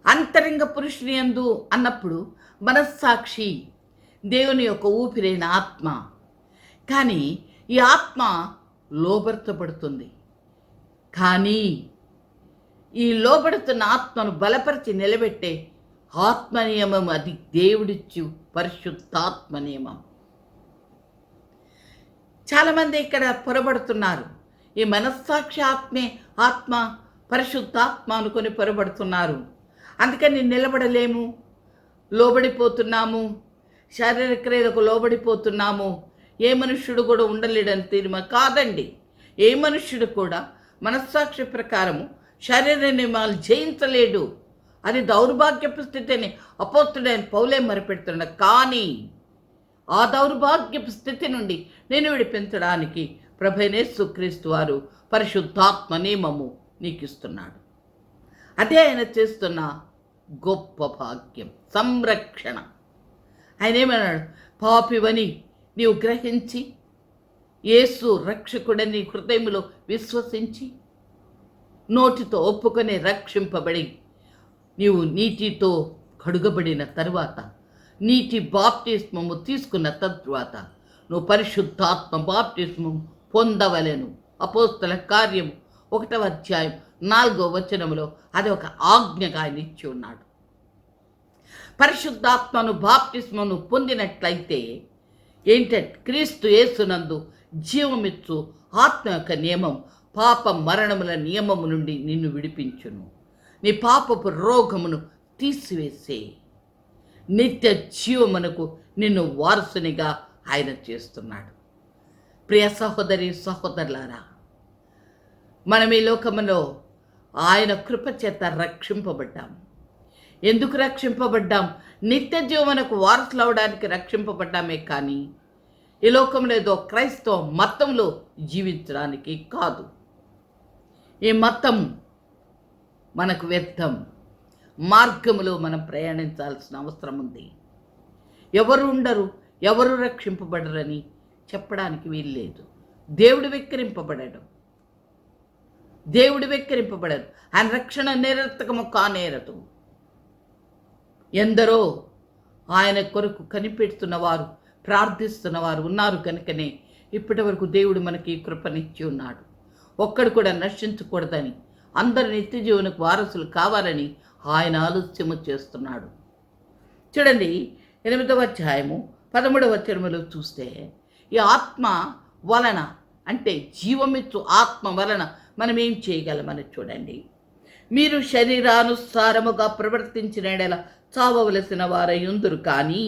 అంతరంగ పురుషుని యందు అన్నప్పుడు మనస్సాక్షి దేవుని యొక్క ఊపిరైన ఆత్మ. కానీ ఈ ఆత్మ లోబర్చబడుతుంది. కానీ ఈ లోబడుతున్న ఆత్మను బలపరిచి నిలబెట్టే ఆత్మ నియమం, అది దేవుడిచ్చు పరిశుద్ధాత్మ నియమం. చాలామంది ఇక్కడ పొరబడుతున్నారు. ఈ మనస్సాక్షి ఆత్మ పరిశుద్ధాత్మ అనుకొని పొరబడుతున్నారు. అందుకని నిలబడలేము, లోబడిపోతున్నాము, శారీరక క్రియలకు లోబడిపోతున్నాము. ఏ మనుష్యుడు కూడా ఉండలేడని తీర్మానం కాదండి. ఏ మనుష్యుడు కూడా మనస్సాక్షి ప్రకారము శరీర నియమాలు జయించలేడు. అది దౌర్భాగ్యపు స్థితిని అపోస్తుడైన పౌలే మరిపెడుతున్నాడు. కానీ ఆ దౌర్భాగ్యపు స్థితి నుండి నేను విడిపించడానికి ప్రభువైన యేసుక్రీస్తు వారు పరిశుద్ధాత్మ నియమము నీకు ఇస్తున్నాడు. అదే ఆయన చేస్తున్న గొప్ప భాగ్యం, సంరక్షణ. ఆయన ఏమన్నాడు? పాపివని నీవు గ్రహించి యేసు రక్షకుడని హృదయంలో విశ్వసించి నోటితో ఒప్పుకొని రక్షింపబడి నీవు నీటితో కడుగబడిన తరువాత, నీటి బాప్తిస్మము తీసుకున్న తరువాత నువ్వు పరిశుద్ధాత్మ బాప్తిస్మం పొందవలెను. అపోస్తల కార్యము 1వ అధ్యాయం 4వ వచనములో అది ఒక ఆజ్ఞగా ఆయన ఇచ్చి ఉన్నాడు. పరిశుద్ధాత్మను బాప్తిస్మను పొందినట్లయితే ఏంటంటే క్రీస్తు యేసునందు జీవమిచ్చు ఆత్మ యొక్క నియమం పాప మరణముల నియమము నుండి నిన్ను విడిపించును. నీ పాపపు రోగమును తీసివేసే నిత్య జీవమునకు నిన్ను వారసునిగా ఆయన చేస్తున్నాడు. ప్రియ సహోదరి సహోదరులారా, మనం ఈ లోకములో ఆయన కృప చేత రక్షింపబడ్డాం. ఎందుకు రక్షింపబడ్డాం? నిత్య జీవమునకు వారసులు అవడానికి రక్షింపబడ్డామే కానీ ఈ లోకంలో ఏదో క్రైస్తవ మతంలో జీవించడానికి కాదు. ఈ మతం మనకు వ్యర్థం. మార్గములో మనం ప్రయాణించాల్సిన అవసరం ఉంది. ఎవరు ఉండరు, ఎవరు రక్షింపబడరని చెప్పడానికి వీల్లేదు. దేవుడు వెక్కిరింపబడడు. ఆయన రక్షణ నిరర్థకము కానేరదు. ఎందరో ఆయన కొరకు కనిపెడుతున్నవారు, ప్రార్థిస్తున్నవారు ఉన్నారు కనుకనే ఇప్పటి వరకు దేవుడు మనకి కృపనిచ్చి ఉన్నాడు. ఒక్కడు కూడా నశించకూడదని, అందరు నిత్య జీవనకు వారసులు కావాలని ఆయన ఆలస్యము చేస్తున్నాడు. చూడండి, 8వ అధ్యాయము 13వ వచనములో చూస్తే, ఈ ఆత్మ వలన అంటే జీవమిచ్చు ఆత్మ వలన మనం ఏం చేయగలమని చూడండి. మీరు శరీరానుసారముగా ప్రవర్తించిన ఎడల చావవలసిన వారయుందురు, కానీ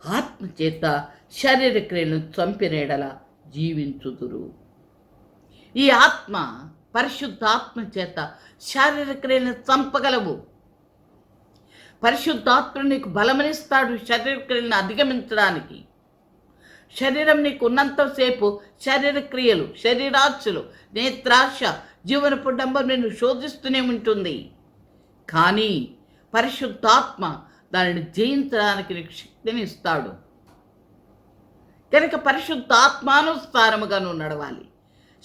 ఆత్మ చేత శరీర క్రియలను చంపిన ఎడల జీవించుదురు. ఈ ఆత్మ, పరిశుద్ధాత్మ చేత శారీరక క్రియలను చంపగలవు. పరిశుద్ధాత్మ నీకు బలమనిస్తాడు శరీర క్రియలను అధిగమించడానికి. శరీరం నీకు ఉన్నంతసేపు శరీర క్రియలు, శరీరాశలు, నేత్రాశ, జీవనపు డంబం నిన్ను శోధిస్తూనే ఉంటుంది. కానీ పరిశుద్ధాత్మ దానిని జయించడానికి నీకు శక్తిని ఇస్తాడు. కనుక పరిశుద్ధాత్మానుసారముగా నువ్వు నడవాలి.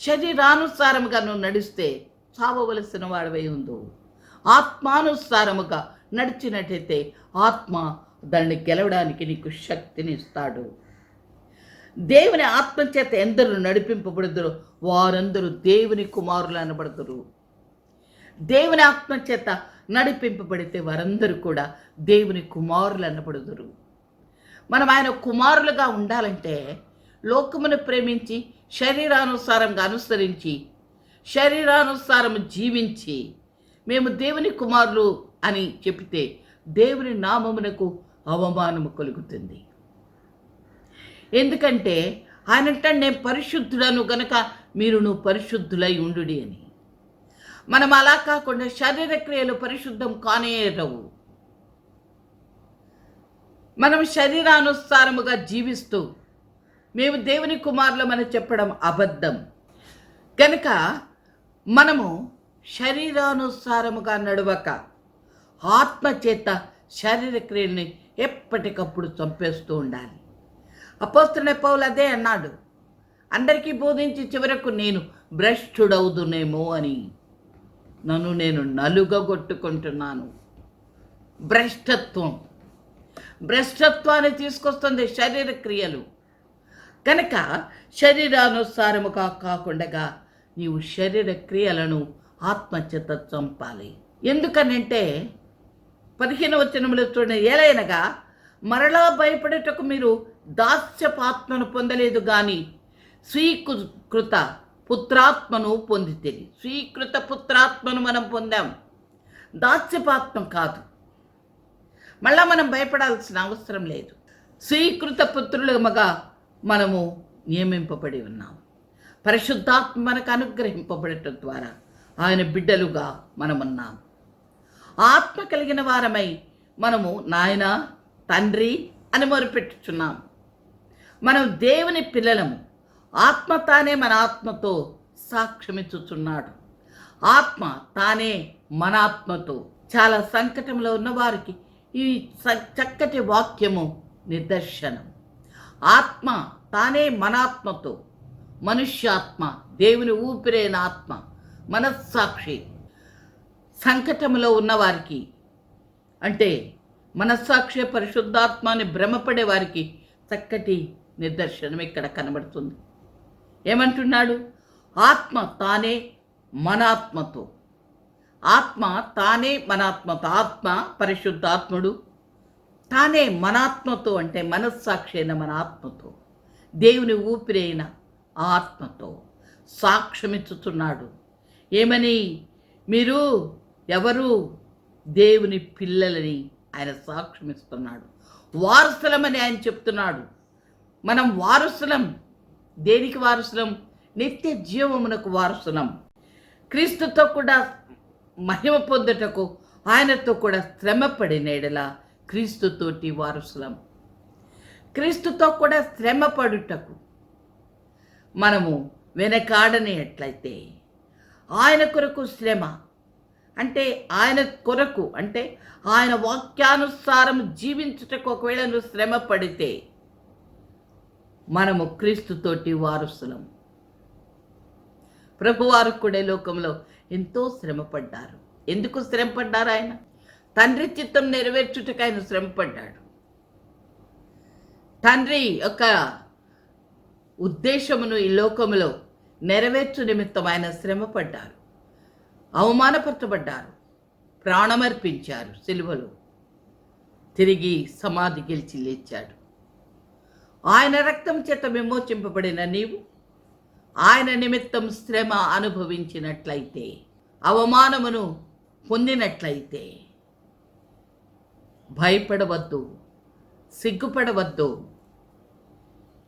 శరీరానుసారముగా నువ్వు నడిస్తే చావవలసిన వాడివై ఉందో. ఆత్మానుసారముగా నడిచినట్టయితే ఆత్మ దాన్ని గెలవడానికి నీకు శక్తిని ఇస్తాడు. దేవుని ఆత్మచేత ఎందరూ నడిపింపబడుదురో వారందరూ దేవుని కుమారులు అనబడుదురు. దేవుని ఆత్మచేత నడిపింపబడితే వారందరూ కూడా దేవుని కుమారులు అనబడుదురు. మనం ఆయన కుమారులుగా ఉండాలంటే లోకమును ప్రేమించి శరీరానుసారంగా అనుసరించి శరీరానుసారం జీవించి మేము దేవుని కుమారులు అని చెబితే దేవుని నామమునకు అవమానము కలుగుతుంది. ఎందుకంటే ఆయన అంటాడు, నేను పరిశుద్ధుడను గనక మీరును పరిశుద్ధులై ఉండుడి అని. మనం అలా కాకుండా శరీర క్రియలు పరిశుద్ధం కానేరవు. మనం శరీరానుసారముగా జీవిస్తూ మేము దేవుని కుమారులమని చెప్పడం అబద్ధం. కనుక మనము శరీరానుసారముగా నడవక ఆత్మ చేత శరీర క్రియల్ని ఎప్పటికప్పుడు చంపేస్తూ ఉండాలి. అపోస్తలుడైన పౌలు అదే అన్నాడు, అందరికీ బోధించి చివరకు నేను భ్రష్టుడవుదునేమో అని నన్ను నేను నలుగగొట్టుకుంటున్నాను. భ్రష్టత్వాన్ని తీసుకొస్తుంది శరీర క్రియలు. కనుక శరీరానుసారముగా కాకుండా నీవు శరీర క్రియలను ఆత్మచేత చంపాలి. ఎందుకనంటే 15వ వచనంలో చూడండి, ఏలైనగా మరలా భయపడేటకు మీరు దాస్యపాత్మను పొందలేదు కానీ స్వీకృత పుత్రాత్మను పొందితేది. స్వీకృత పుత్రాత్మను మనం పొందాం, దాస్యపాత్మ కాదు. మళ్ళా మనం భయపడాల్సిన అవసరం లేదు. స్వీకృత పుత్రులుగా మనము నియమింపబడి ఉన్నాం. పరిశుద్ధాత్మ మనకు అనుగ్రహింపబడటం ద్వారా ఆయన బిడ్డలుగా మనమున్నాం. ఆత్మ కలిగిన వారమై మనము నాయన, తండ్రి అని మొరుపెట్టుచున్నాం. మనం దేవుని పిల్లలము. ఆత్మ తానే మన ఆత్మతో సాక్ష్యమిచ్చుచున్నాడు. ఆత్మ తానే మన ఆత్మతో. చాలా సంకటంలో ఉన్నవారికి ఈ చక్కటి వాక్యము నిదర్శనం. ఆత్మ తానే మన ఆత్మతో, మనుష్యాత్మ, దేవుని ఊపిరైన ఆత్మ, మనస్సాక్షి సంకటములో ఉన్నవారికి, అంటే మనస్సాక్షి పరిశుద్ధాత్మాని భ్రమపడే వారికి చక్కటి నిదర్శనం ఇక్కడ కనబడుతుంది. ఏమంటున్నాడు? ఆత్మ తానే మన ఆత్మతో, ఆత్మ తానే మన ఆత్మతో, ఆత్మ పరిశుద్ధాత్ముడు తానే మన ఆత్మతో, అంటే మనస్సాక్షి అయిన మన ఆత్మతో, దేవుని ఊపిరైన ఆత్మతో సాక్ష్యమిచ్చుతున్నాడు. ఏమని? మీరు ఎవరు? దేవుని పిల్లలని ఆయన సాక్ష్యమిస్తున్నాడు. వారసులమని ఆయన చెప్తున్నాడు. మనం వారసులం. దేనికి వారసులం? నిత్య జీవమునకు వారసులం. క్రీస్తుతో కూడా మహిమ పొందుటకు ఆయనతో కూడా శ్రమపడిన ఎడల క్రీస్తుతోటి వారసులం. క్రీస్తుతో కూడా శ్రమపడుటకు మనము వెనకాడనేట్లయితే, ఆయన కొరకు శ్రమ అంటే ఆయన కొరకు, అంటే ఆయన వాక్యానుసారం జీవించుటకు ఒకవేళ నువ్వు శ్రమ పడితే మనము క్రీస్తుతోటి వారసులం. ప్రభువారు కూడా లోకంలో ఎంతో శ్రమపడ్డారు. ఎందుకు శ్రమపడ్డారు? ఆయన తండ్రి చిత్తం నెరవేర్చుటకు ఆయన శ్రమపడ్డాడు. తండ్రి యొక్క ఉద్దేశమును ఈ లోకములో నెరవేర్చు నిమిత్తం ఆయన శ్రమపడ్డారు, అవమానపరచబడ్డారు, ప్రాణమర్పించారు. సిలువలో తిరిగి సమాధి గెలిచి లేచాడు. ఆయన రక్తం చేత విమోచింపబడిన నీవు ఆయన నిమిత్తం శ్రమ అనుభవించినట్లయితే, అవమానమును పొందినట్లయితే భయపడవద్దు, సిగ్గుపడవద్దు.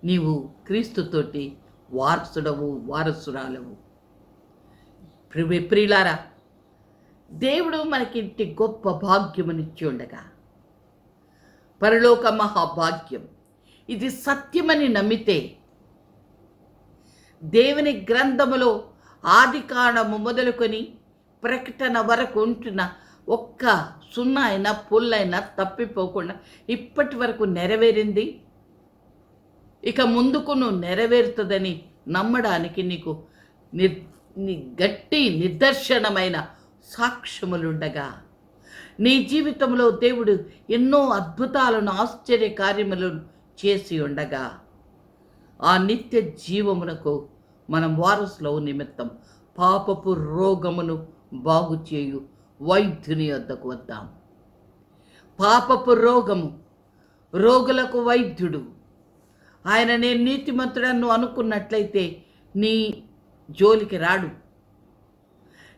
నీవు క్రీస్తుతోటి వారసుడవు, వారసురాలవు. ప్రియులారా, దేవుడు మనకింటి గొప్ప భాగ్యమునిచ్చి ఉండగా, పరలోక మహాభాగ్యం ఇది సత్యమని నమ్మితే, దేవుని గ్రంథములో ఆది కాండము మొదలుకొని ప్రకటన వరకు ఉంటున్న ఒక్క సున్నా అయినా పుల్లైనా తప్పిపోకుండా ఇప్పటి వరకు నెరవేరింది. ఇక ముందుకు నువ్వు నెరవేరుతుందని నమ్మడానికి నీకు గట్టి నిదర్శనమైన సాక్ష్యములుండగా, నీ జీవితంలో దేవుడు ఎన్నో అద్భుతాలను, ఆశ్చర్య కార్యములను చేసి ఉండగా, ఆ నిత్య జీవమునకు మనం వారసుల నిమిత్తం పాపపు రోగమును బాగు చేయు వైద్యుని వద్దకు వద్దాం. పాపపు రోగము, రోగులకు వైద్యుడు ఆయన. నేను నీతిమంతుడను అనుకున్నట్లయితే నీ జోలికి రాడు.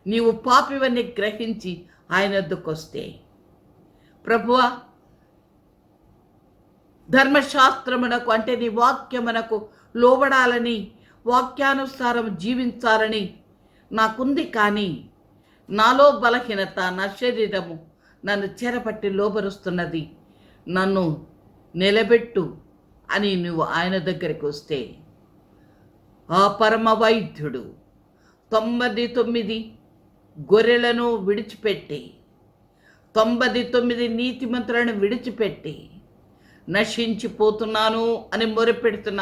నీవు పాపివన్నీ గ్రహించి ఆయన వద్దకు వస్తే, ప్రభువా ధర్మశాస్త్రమునకు, అంటే నీ వాక్యమునకు లోబడాలని, వాక్యానుసారం జీవించాలని నాకుంది, కానీ నాలో బలహీనత, నా శరీరము నన్ను చెరపట్టి లోబరుస్తున్నది, నన్ను నిలబెట్టు అని నువ్వు ఆయన దగ్గరికి వస్తే, ఆ పరమ వైద్యుడు 99 గొర్రెలను విడిచిపెట్టి, 99 నీతిమంతులను విడిచిపెట్టి, నశించిపోతున్నాను అని మొరపెడుతున్న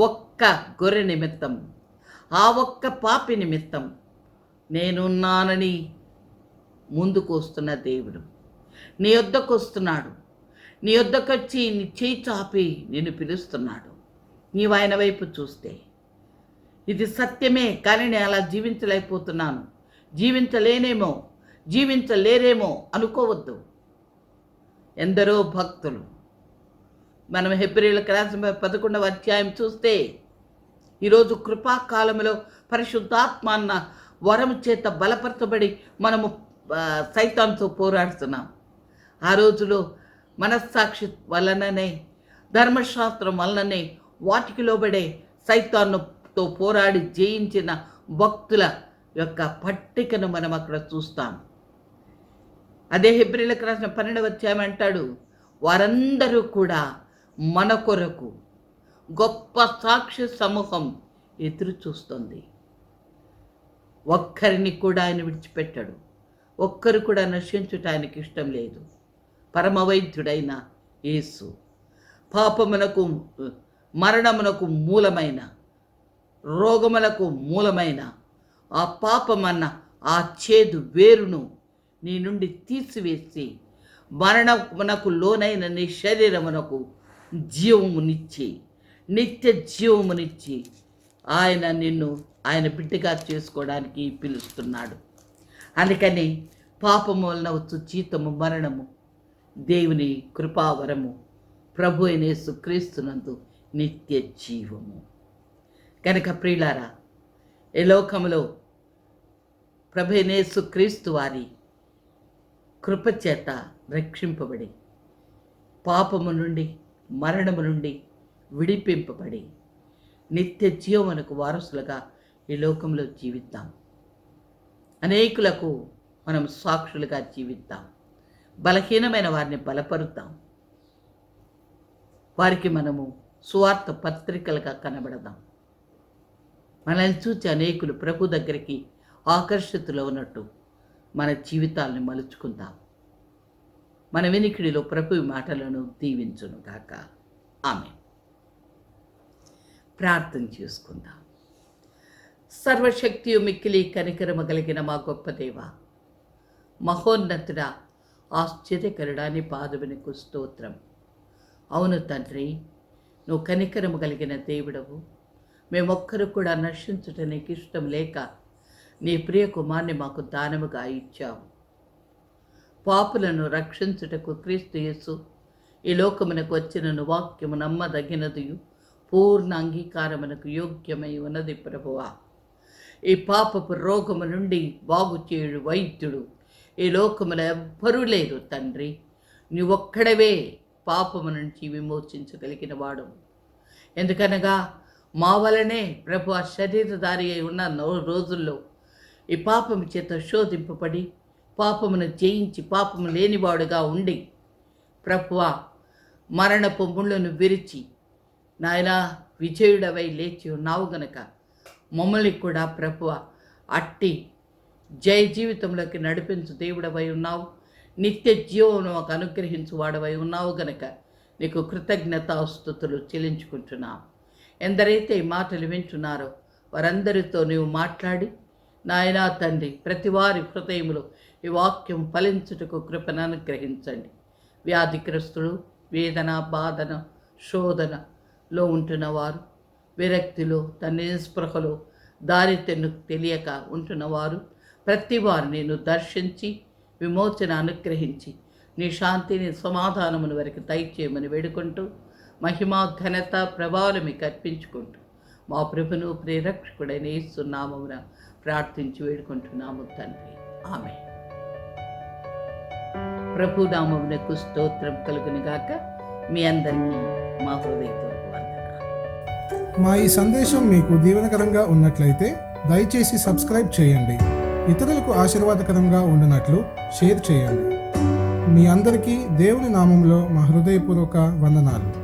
ఒక్క గొర్రె నిమిత్తం, ఆ ఒక్క పాపి నిమిత్తం నేనున్నానని ముందుకు వస్తున్న దేవుడు నీ వద్దకు వస్తున్నాడు. నీ వద్దకు వచ్చి నీ చేయి చాపి నిన్ను పిలుస్తున్నాడు. నీవు ఆయన వైపు చూస్తే, ఇది సత్యమే, కానీ నేను అలా జీవించలేకపోతున్నాను, జీవించలేరేమో అనుకోవద్దు. ఎందరో భక్తులు, మనం హెబ్రీయులకు రాసిన 11వ అధ్యాయం చూస్తే, ఈరోజు కృపాకాలంలో పరిశుద్ధాత్మ అన్న వరము చేత బలపరచబడి మనము సైతాన్తో పోరాడుతున్నాం. ఆ రోజులో మనస్సాక్షి వలననే, ధర్మశాస్త్రం వలననే వాటికి లోబడే సైతాన్నుతో పోరాడి జయించిన భక్తుల యొక్క పట్టికను మనం అక్కడ చూస్తాం. అదే హెబ్రీయులకు రాసిన 12వ అధ్యాయం అంటాడు, వారందరూ కూడా మన కొరకు గొప్ప సాక్షి సమూహం ఎదురు చూస్తుంది. ఒక్కరిని కూడా ఆయన విడిచిపెట్టాడు. ఒక్కరు కూడా నశించుట ఆయనకి ఇష్టం లేదు. పరమవైద్యుడైన యేసు, పాపమునకు, మరణమునకు మూలమైన, రోగములకు మూలమైన ఆ పాపమన్న ఆ చేదు వేరును నీ నుండి తీసివేసి మరణమునకు లోనైన నీ శరీరమునకు జీవమునిచ్చి నిత్య జీవమునిచ్చి ఆయన నిన్ను ఆయన బిడ్డగా చేసుకోవడానికి పిలుస్తున్నాడు. అందుకని పాపము వలన వచ్చు జీతము మరణము, దేవుని కృపావరము ప్రభు అయిన యేసుక్రీస్తునందు నిత్య జీవము. కనుక ప్రియులారా, ఈ లోకములో ప్రభు అయిన యేసుక్రీస్తు వారి కృపచేత రక్షింపబడి పాపము నుండి మరణము నుండి విడిపింపబడి నిత్య జీవమునకు వారసులుగా ఈ లోకంలో జీవిద్దాం. అనేకులకు మనం సాక్షులుగా జీవిద్దాం. బలహీనమైన వారిని బలపరుద్దాం. వారికి మనము సువార్త పత్రికలుగా కనబడదాం. మనల్ని చూచి అనేకులు ప్రభు దగ్గరికి ఆకర్షితులు ఉన్నట్టు మన జీవితాలను మలుచుకుందాం. మన వినికిడిలో ప్రభు మాటలను దీవించును గాక. ఆమేన్. ప్రార్థన చేసుకుందాం. సర్వశక్తియు మిక్కిలి కనికరము కలిగిన మా గొప్ప దేవ, మహోన్నతుడా, ఆశ్చర్యకరుడా, నీ పాదమునకు స్తోత్రం. అవును తండ్రి, నువ్వు కనికరము కలిగిన దేవుడవు. మేమొక్కరు కూడా నశించుట నీకు ఇష్టం లేక నీ ప్రియ కుమార్ని మాకు దానముగా ఇచ్చావు. పాపులను రక్షించుటకు క్రీస్తు యేసు ఈ లోకమునకు వచ్చినను వాక్యము నమ్మదగినదియు పూర్ణ అంగీకారమునకు యోగ్యమై ఉన్నది ప్రభువా. ఈ పాపపు రోగము నుండి బాగు చేయుడు వైద్యుడు ఈ లోకములో ఎవ్వరూ లేరు తండ్రి. నీవొక్కడవే పాపము నుంచి విమోచించగలిగిన వాడు. ఎందుకనగా మా వలనే ప్రభు శరీరధారి అయి ఉన్న రోజుల్లో ఈ పాపము చేత శోధింపబడి పాపమును జయించి పాపము లేనివాడుగా ఉండి ప్రభువా మరణపు ముళ్ళను విరిచి నాయనా విజయుడవై లేచి ఉన్నావు గనక మమ్మల్ని కూడా ప్రభువా అట్టి జయ జీవితంలోకి నడిపించు దేవుడవై ఉన్నావు. నిత్య జీవమును మాకు అనుగ్రహించు వాడవై ఉన్నావు గనక నీకు కృతజ్ఞతాస్తుతులు చెల్లించుకుంటున్నాం. ఎందరైతే ఈ మాటలు వింటున్నారో వారందరితో నీవు మాట్లాడి నాయనా తండ్రి, ప్రతి వారి హృదయములో ఈ వాక్యం ఫలించుటకు కృపను అనుగ్రహించండి. వ్యాధిగ్రస్తులు, వేదన, బాధన, శోధనలో ఉంటున్నవారు, విరక్తిలో, తన స్పృహలో దారి తెలియక ఉంటున్నవారు ప్రతి వారు నేను దర్శించి విమోచన అనుగ్రహించి నీ శాంతిని సమాధానమును వరకు దయచేయమని వేడుకుంటూ మహిమా ఘనత ప్రభావాలు మీకు అర్పించుకుంటూ మా ప్రభును ప్రేరక్షకుడైన యేసు నామమున ప్రార్థించి వేడుకుంటున్నాము తండ్రి. ఆమేన్. ప్రభు నామమునకు స్తోత్రం కలుగును గాక. మీ అందరికీ మా హృదయపూర్వక వందనాలు. మా ఈ సందేశం మీకు దీవెనకరంగా ఉన్నట్లయితే దయచేసి సబ్స్క్రైబ్ చేయండి. ఇతరులకు ఆశీర్వాదకరంగా ఉండినట్లు షేర్ చేయండి. మీ అందరికీ దేవుని నామంలో మా హృదయపూర్వక వందనాలు.